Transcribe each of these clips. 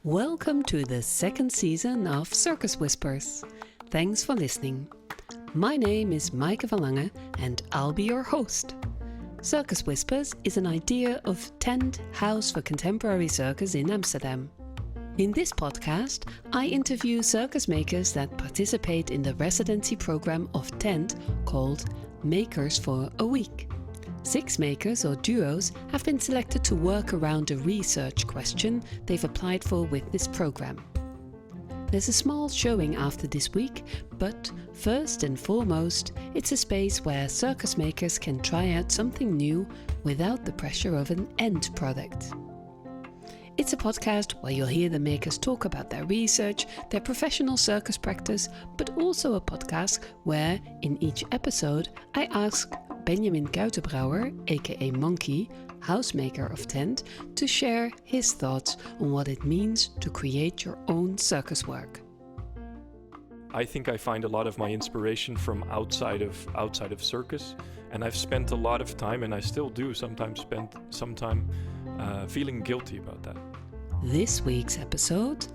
Welcome to the second season of Circus Whispers. Thanks for listening. My name is Maaike van Langen and I'll be your host. Circus Whispers is an idea of Tent House for Contemporary Circus in Amsterdam. In this podcast, I interview circus makers that participate in the residency program of Tent called Makers for a Week. 6 makers or duos have been selected to work around a research question they've applied for with this program. There's a small showing after this week, but first and foremost, it's a space where circus makers can try out something new without the pressure of an end product. It's a podcast where you'll hear the makers talk about their research, their professional circus practice, but also a podcast where, in each episode, I ask Benjamin Kuitenbrouwer, aka Monkey, housemaker of Tent, to share his thoughts on what it means to create your own circus work. I think I find a lot of my inspiration from outside of circus, and I've spent a lot of time, and I still do sometimes spend some time feeling guilty about that. This week's episode,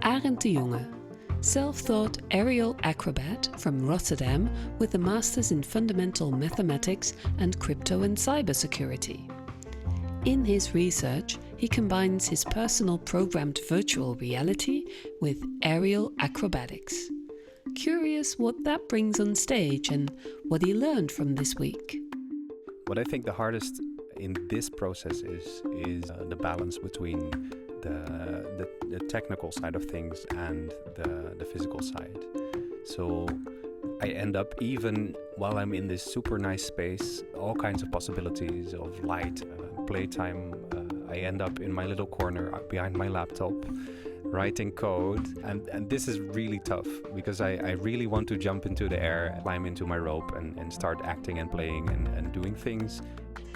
Arend de Jonge, self-taught aerial acrobat from Rotterdam with a master's in fundamental mathematics and crypto and cybersecurity. In his research, he combines his personal programmed virtual reality with aerial acrobatics. Curious what that brings on stage and what he learned from this week. What I think the hardest in this process is the balance between the technical side of things and the physical side. So I end up, even while I'm in this super nice space, all kinds of possibilities of light, playtime, I end up in my little corner behind my laptop writing code, and this is really tough because I really want to jump into the air, climb into my rope and start acting and playing and doing things.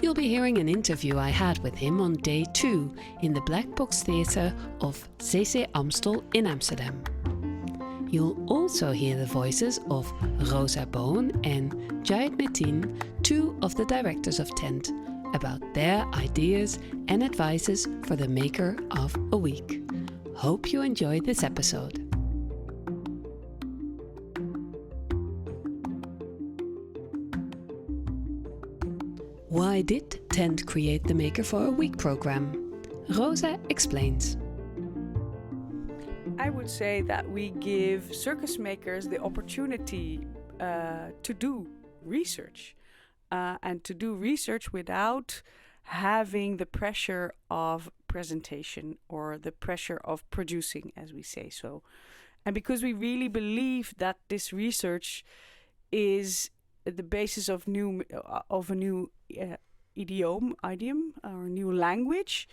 You'll be hearing an interview I had with him on day 2 in the Black Box Theatre of CC Amstel in Amsterdam. You'll also hear the voices of Rosa Boon and Jayet Metin, 2 of the directors of Tent, about their ideas and advices for the maker of a week. Hope you enjoy this episode. Why did Tent create the Maker for a Week program? Rosa explains. I would say that we give circus makers the opportunity to do research and to do research without having the pressure of presentation or the pressure of producing, as we say so. And because we really believe that this research is the basis of a new idiom or new language,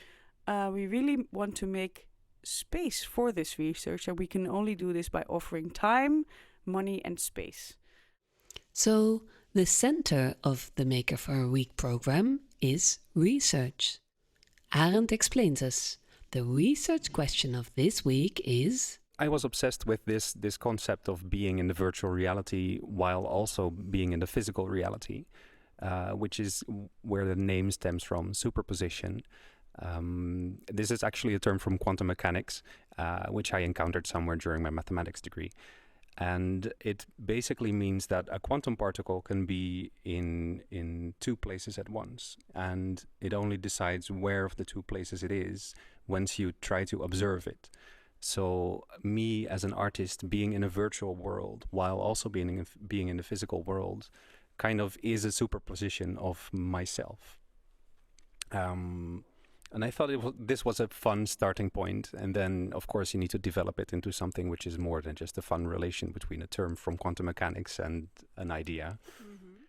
we really want to make space for this research, and we can only do this by offering time, money and space. So the center of the Maker for a Week program is research. Arend explains us. The research question of this week is... I was obsessed with this concept of being in the virtual reality while also being in the physical reality, which is where the name stems from, superposition. This is actually a term from quantum mechanics, which I encountered somewhere during my mathematics degree. And it basically means that a quantum particle can be in 2 places at once, and it only decides where of the 2 places it is once you try to observe it. So me as an artist being in a virtual world while also being in the physical world kind of is a superposition of myself. And I thought this was a fun starting point, and then of course you need to develop it into something which is more than just a fun relation between a term from quantum mechanics and an idea. Mm-hmm.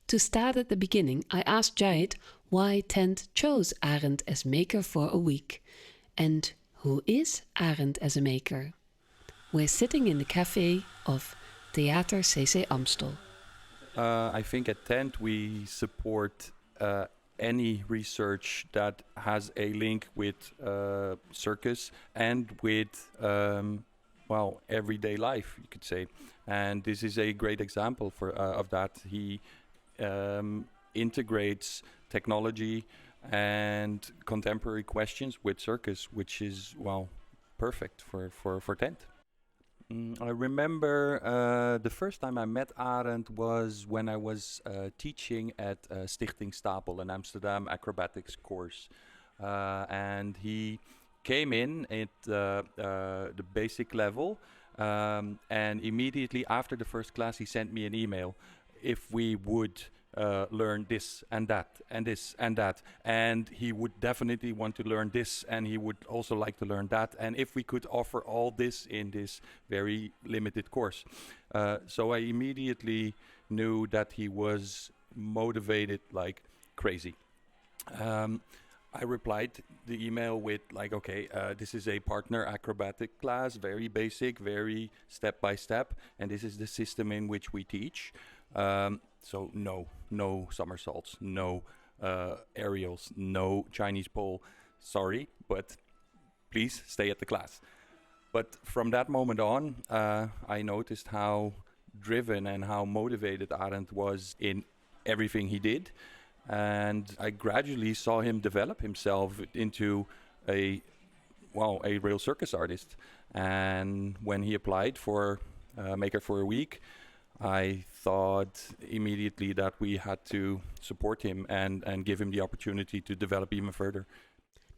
To start at the beginning, I asked Jayet why Tent chose Arend as maker for a week, and who is Arend as a maker? We're sitting in the cafe of Theater CC Amstel. I think at Tent we support any research that has a link with circus and with everyday life, you could say. And this is a great example of that. He integrates technology and contemporary questions with circus, which is perfect for tent. I remember the first time I met Arend was when I was teaching at Stichting Stapel, an Amsterdam acrobatics course. And he came in at the basic level, and immediately after the first class he sent me an email if we would learn this and that and this and that, and he would definitely want to learn this, and he would also like to learn that, and if we could offer all this in this very limited course. So I immediately knew that he was motivated like crazy. I replied the email with like, okay, this is a partner acrobatic class, very basic, very step by step, and this is the system in which we teach. So no somersaults, no aerials, no Chinese pole. Sorry, but please stay at the class. But from that moment on, I noticed how driven and how motivated Arend was in everything he did. And I gradually saw him develop himself into a real circus artist. And when he applied for Maker for a Week, I thought immediately that we had to support him and give him the opportunity to develop even further.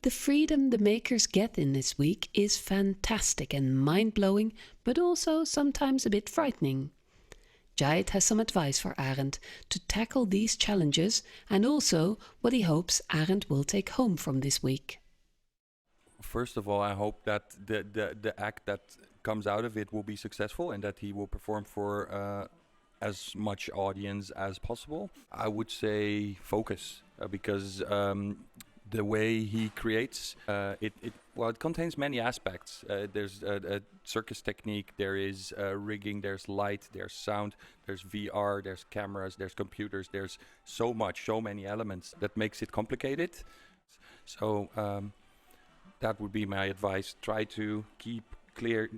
The freedom the makers get in this week is fantastic and mind-blowing, but also sometimes a bit frightening. Jait has some advice for Arend to tackle these challenges and also what he hopes Arend will take home from this week. First of all, I hope that the act that comes out of it will be successful and that he will perform for as much audience as possible. I would say focus, because the way he creates, it contains many aspects. There's a circus technique, there is rigging, there's light, there's sound, there's VR, there's cameras, there's computers, there's so many elements that makes it complicated. So that would be my advice. Try to keep clear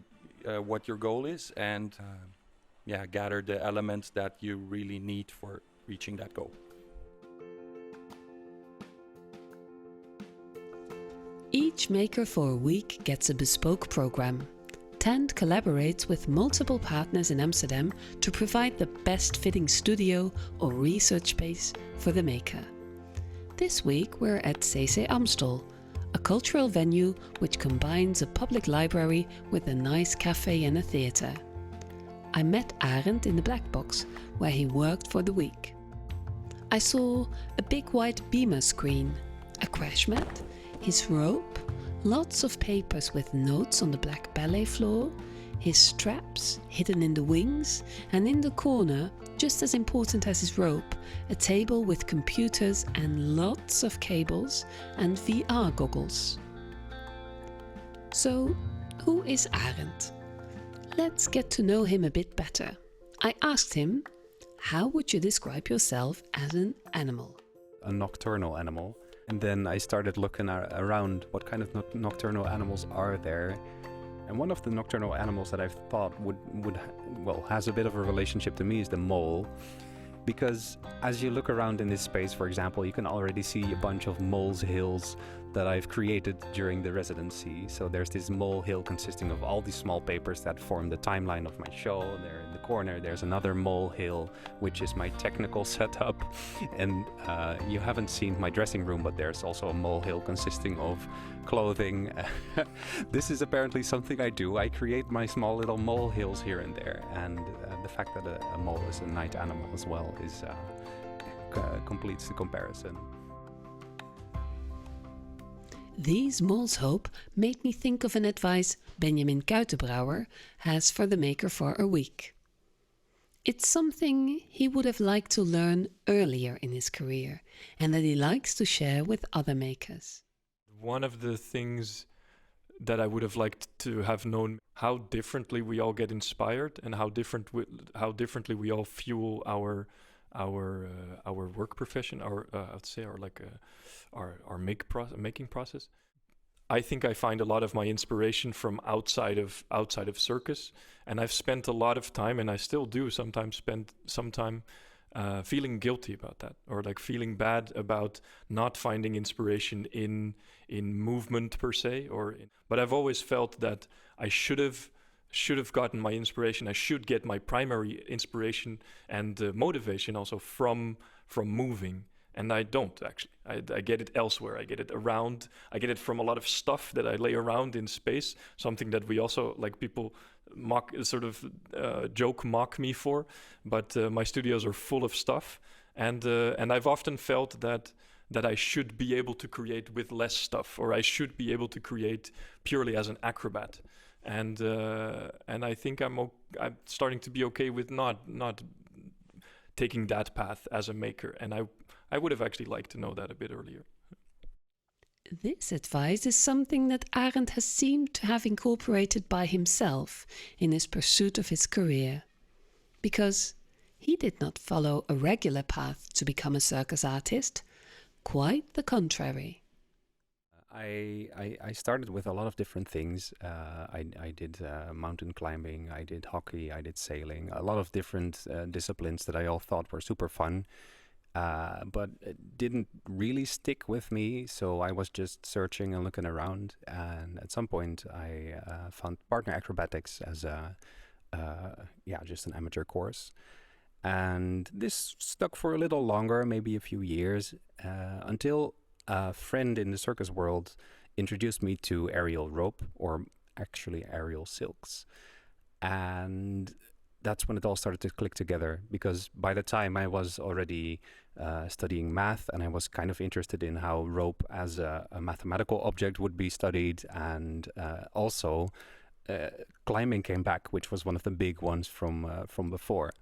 what your goal is and gather the elements that you really need for reaching that goal. Each Maker for a Week gets a bespoke program. Tent collaborates with multiple partners in Amsterdam to provide the best fitting studio or research space for the maker. This week we're at CC Amstel, a cultural venue which combines a public library with a nice cafe and a theatre. I met Arend in the Black Box, where he worked for the week. I saw a big white beamer screen, a crash mat, his rope, lots of papers with notes on the black ballet floor, his straps hidden in the wings, and in the corner, just as important as his rope, a table with computers and lots of cables and VR goggles. So, who is Arend? Let's get to know him a bit better. I asked him, how would you describe yourself as an animal? A nocturnal animal. And then I started looking around what kind of nocturnal animals are there. And one of the nocturnal animals that I thought has a bit of a relationship to me is the mole. Because as you look around in this space, for example, you can already see a bunch of moles hills that I've created during the residency. So there's this mole hill consisting of all these small papers that form the timeline of my show. There in the corner, there's another mole hill, which is my technical setup. And you haven't seen my dressing room, but there's also a mole hill consisting of clothing. This is apparently something I do. I create my small little mole hills here and there. And the fact that a mole is a night animal as well is completes the comparison. These moles' hope made me think of an advice Benjamin Kuitenbrouwer has for the Maker for a Week. It's something he would have liked to learn earlier in his career and that he likes to share with other makers. One of the things that I would have liked to have known, how differently we all get inspired and how differently we all fuel our work profession, our making process. I think I find a lot of my inspiration from outside of circus, and I've spent a lot of time, and I still do sometimes spend some time feeling guilty about that, or like feeling bad about not finding inspiration in movement per se, but I've always felt that I should have gotten my inspiration. I should get my primary inspiration and motivation also from moving, and I don't actually. I get it elsewhere. I get it around. I get it from a lot of stuff that I lay around in space. Something that we also, like, people mock me for. But my studios are full of stuff, and I've often felt that I should be able to create with less stuff, or I should be able to create purely as an acrobat. And I think I'm starting to be okay with not taking that path as a maker. And I would have actually liked to know that a bit earlier. This advice is something that Arend has seemed to have incorporated by himself in his pursuit of his career, because he did not follow a regular path to become a circus artist. Quite the contrary. I started with a lot of different things. I did mountain climbing, I did hockey, I did sailing, a lot of different disciplines that I all thought were super fun, but it didn't really stick with me. So I was just searching and looking around, and at some point I found partner acrobatics as just an amateur course. And this stuck for a little longer, maybe a few years, until a friend in the circus world introduced me to aerial rope, or actually aerial silks. And that's when it all started to click together, because by the time I was already studying math, and I was kind of interested in how rope as a mathematical object would be studied, and also climbing came back, which was one of the big ones from before.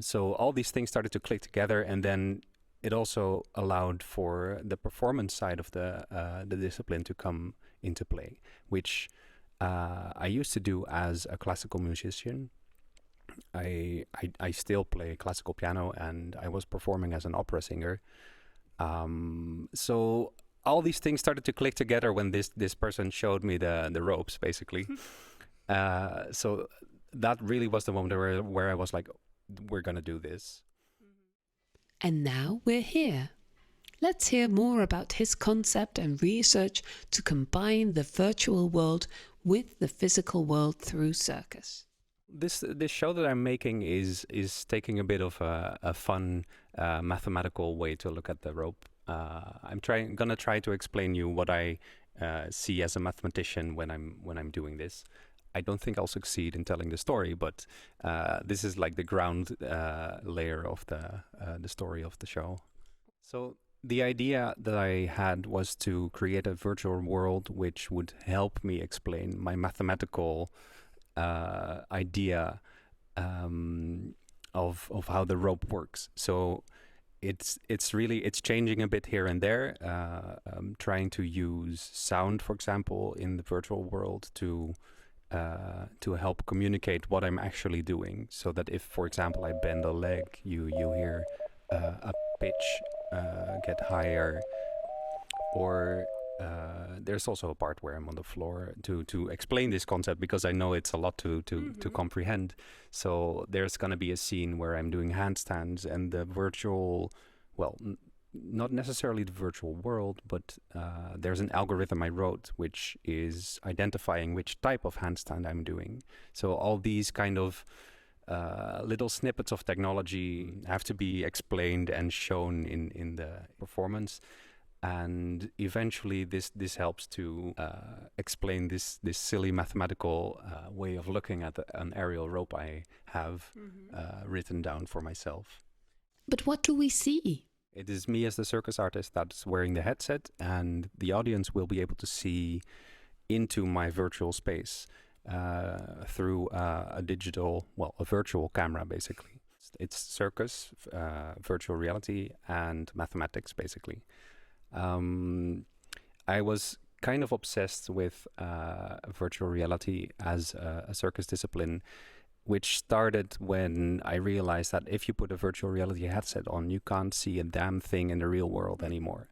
So all these things started to click together, and then it also allowed for the performance side of the discipline to come into play, which I used to do as a classical musician. I still play classical piano, and I was performing as an opera singer. So all these things started to click together when this person showed me the ropes, basically. So that really was the moment where I was like, we're gonna do this. And now we're here. Let's hear more about his concept and research to combine the virtual world with the physical world through circus. This show that I'm making is taking a bit of a fun mathematical way to look at the rope. I'm gonna try to explain you what I see as a mathematician when I'm doing this. I don't think I'll succeed in telling the story, but this is like the ground layer of the story of the show. So the idea that I had was to create a virtual world which would help me explain my mathematical idea of how the rope works. So it's changing a bit here and there. I'm trying to use sound, for example, in the virtual world to help communicate what I'm actually doing, so that if, for example, I bend a leg, you hear a pitch get higher, or there's also a part where I'm on the floor to explain this concept, because I know it's a lot to comprehend. So there's going to be a scene where I'm doing handstands, and the virtual, not necessarily the virtual world, but there's an algorithm I wrote which is identifying which type of handstand I'm doing. So all these kind of little snippets of technology have to be explained and shown in the performance. And eventually this helps to explain this silly mathematical way of looking at an aerial rope I have written down for myself. But what do we see? It is me as the circus artist that's wearing the headset, and the audience will be able to see into my virtual space through a virtual camera, basically. It's circus, virtual reality, and mathematics, basically. I was kind of obsessed with virtual reality as a circus discipline, which started when I realized that if you put a virtual reality headset on, you can't see a damn thing in the real world anymore.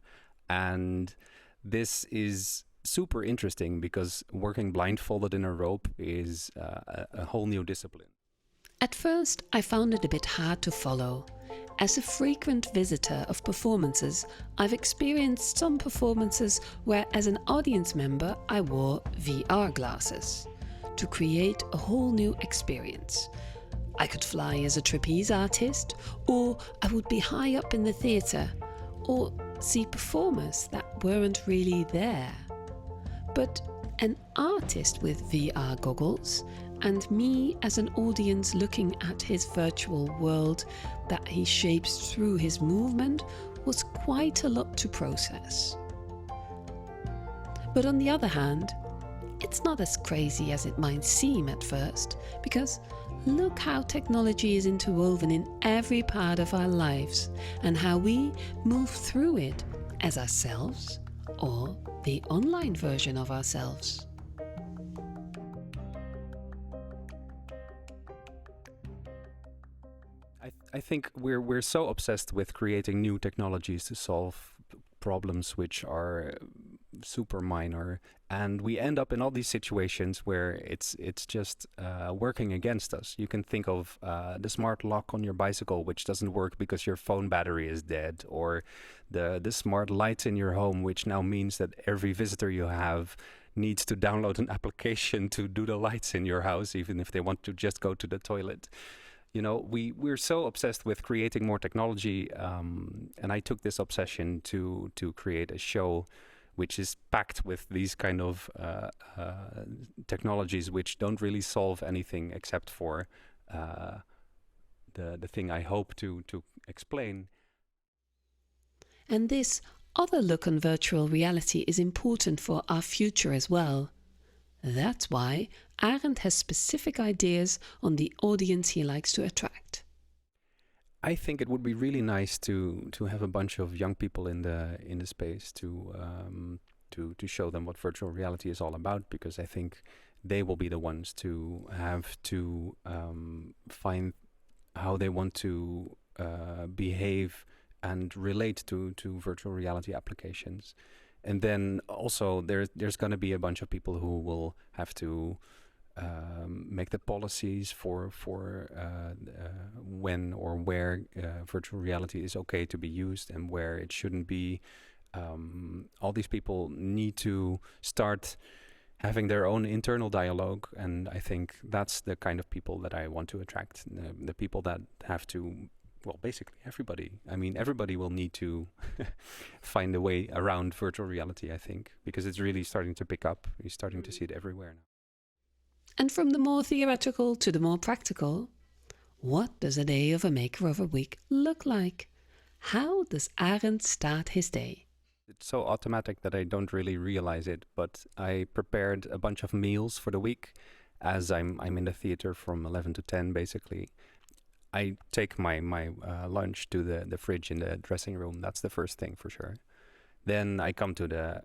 And this is super interesting, because working blindfolded in a rope is a whole new discipline. At first, I found it a bit hard to follow. As a frequent visitor of performances, I've experienced some performances where as an audience member I wore VR glasses to create a whole new experience. I could fly as a trapeze artist, or I would be high up in the theatre, or see performers that weren't really there. But an artist with VR goggles and me as an audience looking at his virtual world that he shapes through his movement was quite a lot to process. But on the other hand, it's not as crazy as it might seem at first, because look how technology is interwoven in every part of our lives and how we move through it as ourselves or the online version of ourselves. I think we're so obsessed with creating new technologies to solve problems which are super minor, and we end up in all these situations where it's just working against us. You can think of the smart lock on your bicycle, which doesn't work because your phone battery is dead, or the smart lights in your home, which now means that every visitor you have needs to download an application to do the lights in your house, even if they want to just go to the toilet. You know, we're so obsessed with creating more technology, and I took this obsession to create a show which is packed with these kind of technologies which don't really solve anything except for the thing I hope to explain. And this other look on virtual reality is important for our future as well. That's why Arend has specific ideas on the audience he likes to attract. I think it would be really nice to have a bunch of young people in the space to show them what virtual reality is all about, because I think they will be the ones to have to find how they want to behave and relate to virtual reality applications. And then also there's going to be a bunch of people who will have to make the policies for when or where virtual reality is okay to be used and where it shouldn't be. All these people need to start having their own internal dialogue, and I think that's the kind of people that I want to attract. The people that have to, well, basically everybody. I mean, everybody will need to find a way around virtual reality, I think, because it's really starting to pick up. You're starting to see it everywhere now. And from the more theoretical to the more practical, what does a day of a maker of a week look like? How does Arend start his day? It's so automatic that I don't really realize it, but I prepared a bunch of meals for the week as I'm in the theater from 11 to 10, basically. I take my lunch to the fridge in the dressing room. That's the first thing for sure. Then I come to the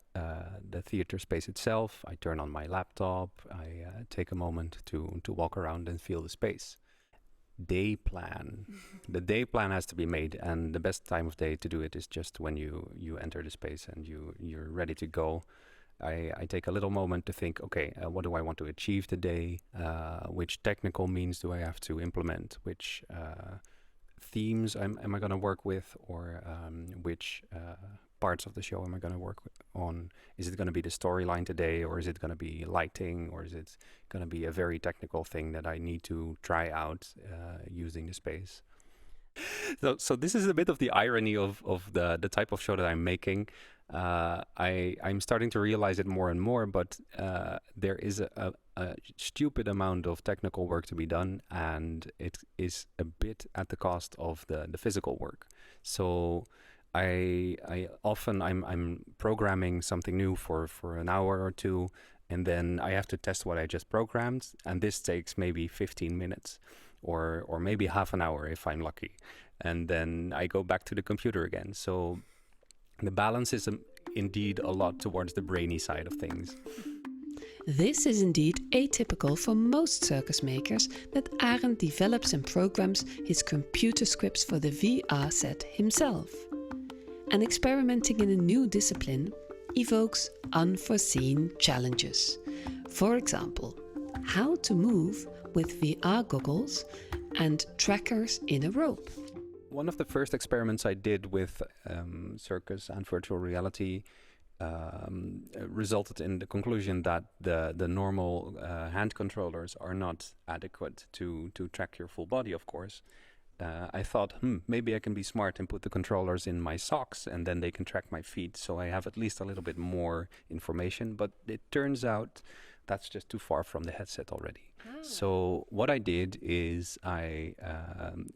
theater space itself. I turn on my laptop. I take a moment to walk around and feel the space. Day plan. The day plan has to be made, and the best time of day to do it is just when you enter the space and you're ready to go. I take a little moment to think, okay, what do I want to achieve today? Which technical means do I have to implement? Which themes am I going to work with? Or which parts of the show am I going to work on? Is it going to be the storyline today? Or is it going to be lighting? Or is it going to be a very technical thing that I need to try out using the space? So this is a bit of the irony of the type of show that I'm making. I'm starting to realize it more and more, but there is a stupid amount of technical work to be done, and it is a bit at the cost of the physical work. So I often I'm programming something new for an hour or two, and then I have to test what I just programmed, and this takes maybe 15 minutes or maybe half an hour if I'm lucky, and then I go back to the computer again. So the balance is indeed a lot towards the brainy side of things. This is indeed atypical for most circus makers, that Arend develops and programs his computer scripts for the VR set himself. And experimenting in a new discipline evokes unforeseen challenges. For example, how to move with VR goggles and trackers in a rope. One of the first experiments I did with circus and virtual reality resulted in the conclusion that the normal hand controllers are not adequate to track your full body, of course. I thought, maybe I can be smart and put the controllers in my socks and then they can track my feet, so I have at least a little bit more information. But it turns out that's just too far from the headset already. So what I did is I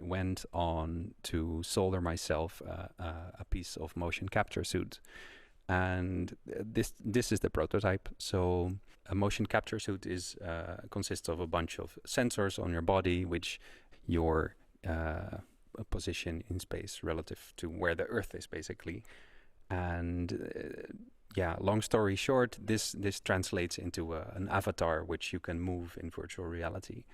went on to solder myself a piece of motion capture suit. And this is the prototype. So a motion capture suit consists of a bunch of sensors on your body, which your position in space relative to where the Earth is, basically. And long story short, this translates into an avatar which you can move in virtual reality.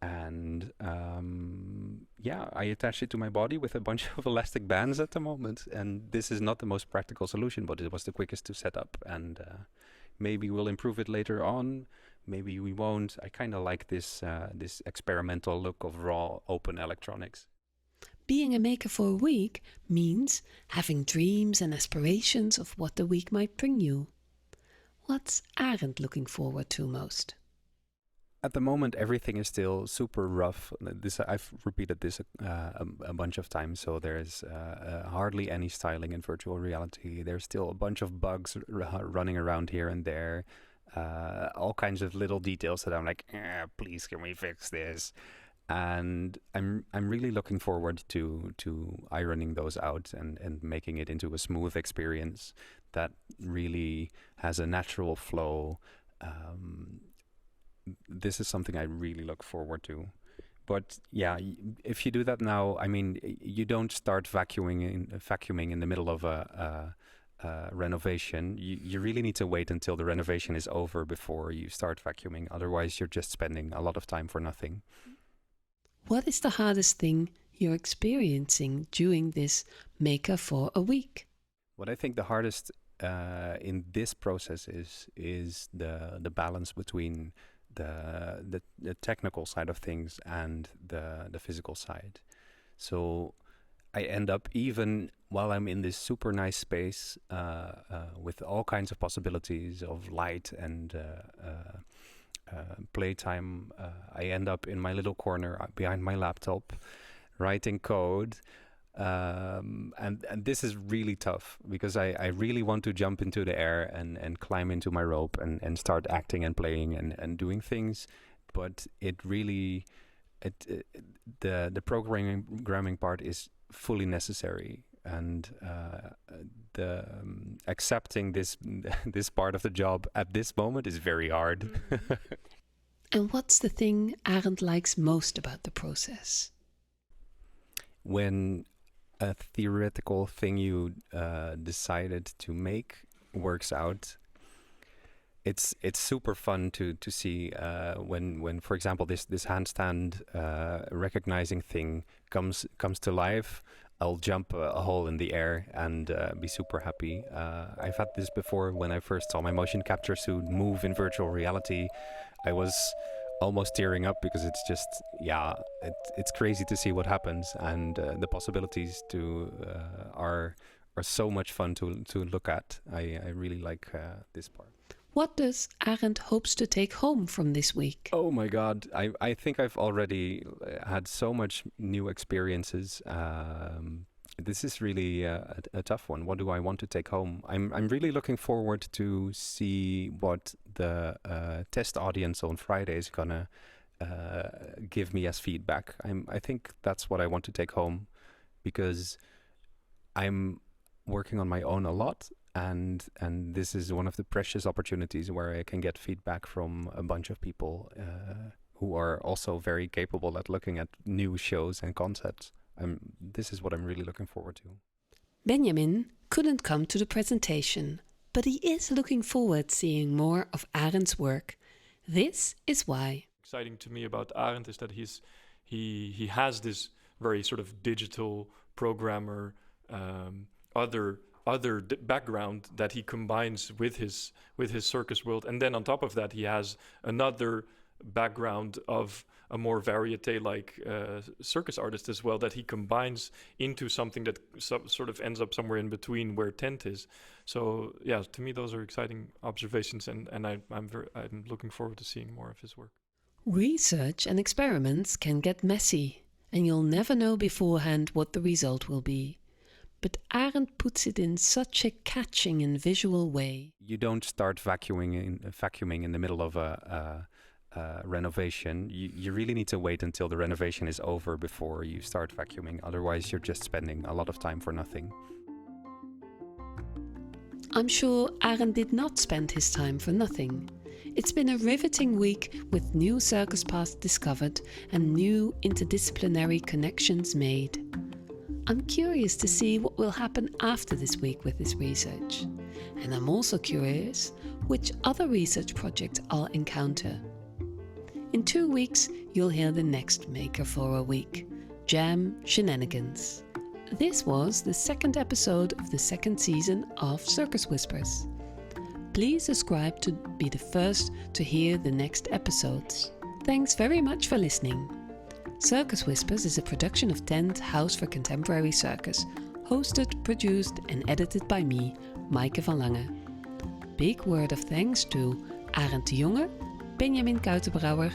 And I attached it to my body with a bunch of elastic bands at the moment. And this is not the most practical solution, but it was the quickest to set up. And maybe we'll improve it later on. Maybe we won't. I kind of like this experimental look of raw, open electronics. Being a maker for a week means having dreams and aspirations of what the week might bring you. What's Arend looking forward to most? At the moment, everything is still super rough. I've repeated this a bunch of times, so there's hardly any styling in virtual reality. There's still a bunch of bugs running around here and there. All kinds of little details that I'm like, please, can we fix this? And I'm really looking forward to ironing those out and making it into a smooth experience that really has a natural flow. This is something I really look forward to. But if you do that now, I mean, you don't start vacuuming in the middle of a renovation. You really need to wait until the renovation is over before you start vacuuming. Otherwise, you're just spending a lot of time for nothing. What is the hardest thing you're experiencing during this maker for a week? What I think the hardest in this process is the balance between the technical side of things and the physical side. So I end up, even while I'm in this super nice space with all kinds of possibilities of light and playtime, I end up in my little corner behind my laptop writing code. And this is really tough because I really want to jump into the air and climb into my rope and start acting and playing and doing things. But it really, the programming part is fully necessary. And the accepting this part of the job at this moment is very hard. And what's the thing Arend likes most about the process? When a theoretical thing you decided to make works out, it's super fun to see when for example this handstand recognizing thing comes to life. I'll jump a hole in the air and be super happy. I've had this before when I first saw my motion capture suit move in virtual reality. I was almost tearing up because it's just, it's crazy to see what happens, and the possibilities are so much fun to look at. I really like this part. What does Arend hopes to take home from this week? Oh my God, I think I've already had so much new experiences. This is really a tough one. What do I want to take home? I'm really looking forward to see what the test audience on Friday is gonna give me as feedback. I think that's what I want to take home, because I'm working on my own a lot, and this is one of the precious opportunities where I can get feedback from a bunch of people who are also very capable at looking at new shows and concepts. This is what I'm really looking forward to. Benjamin couldn't come to the presentation, but he is looking forward seeing more of Arend's work. This is why. Exciting to me about Arend is that he has this very sort of digital programmer other background that he combines with his circus world, and then on top of that he has another background of a more varieté-like circus artist as well, that he combines into something that sort of ends up somewhere in between where tent is. So yeah, to me those are exciting observations, and I'm looking forward to seeing more of his work. Research and experiments can get messy, and you'll never know beforehand what the result will be. But Arend puts it in such a catching and visual way. You don't start vacuuming in the middle of a renovation. You really need to wait until the renovation is over before you start vacuuming. Otherwise, you're just spending a lot of time for nothing. I'm sure Arend did not spend his time for nothing. It's been a riveting week with new circus paths discovered and new interdisciplinary connections made. I'm curious to see what will happen after this week with this research. And I'm also curious which other research projects I'll encounter. In 2 weeks, you'll hear the next Maker for a Week, Jam Shenanigans. This was the 2nd episode of the 2nd season of Circus Whispers. Please subscribe to be the first to hear the next episodes. Thanks very much for listening. Circus Whispers is a production of Tent House for Contemporary Circus, hosted, produced and edited by me, Maaike van Langen. Big word of thanks to Arend de Jonge, Benjamin Kuytenbrouwer,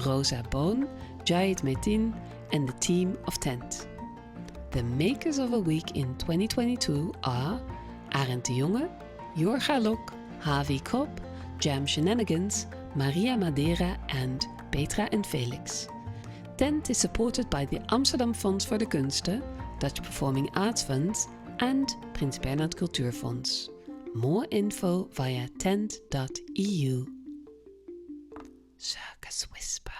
Rosa Boon, Jayed Metin and the team of Tent. The makers of a week in 2022 are Arend de Jonge, Jorga Lok, Havi Krop, Jam Shenanigans, Maria Madeira and Petra and Felix. Tent is supported by the Amsterdam Fonds voor de Kunsten, Dutch Performing Arts Funds and Prins Bernhard Cultuurfonds. More info via tent.eu. Circus Whispers.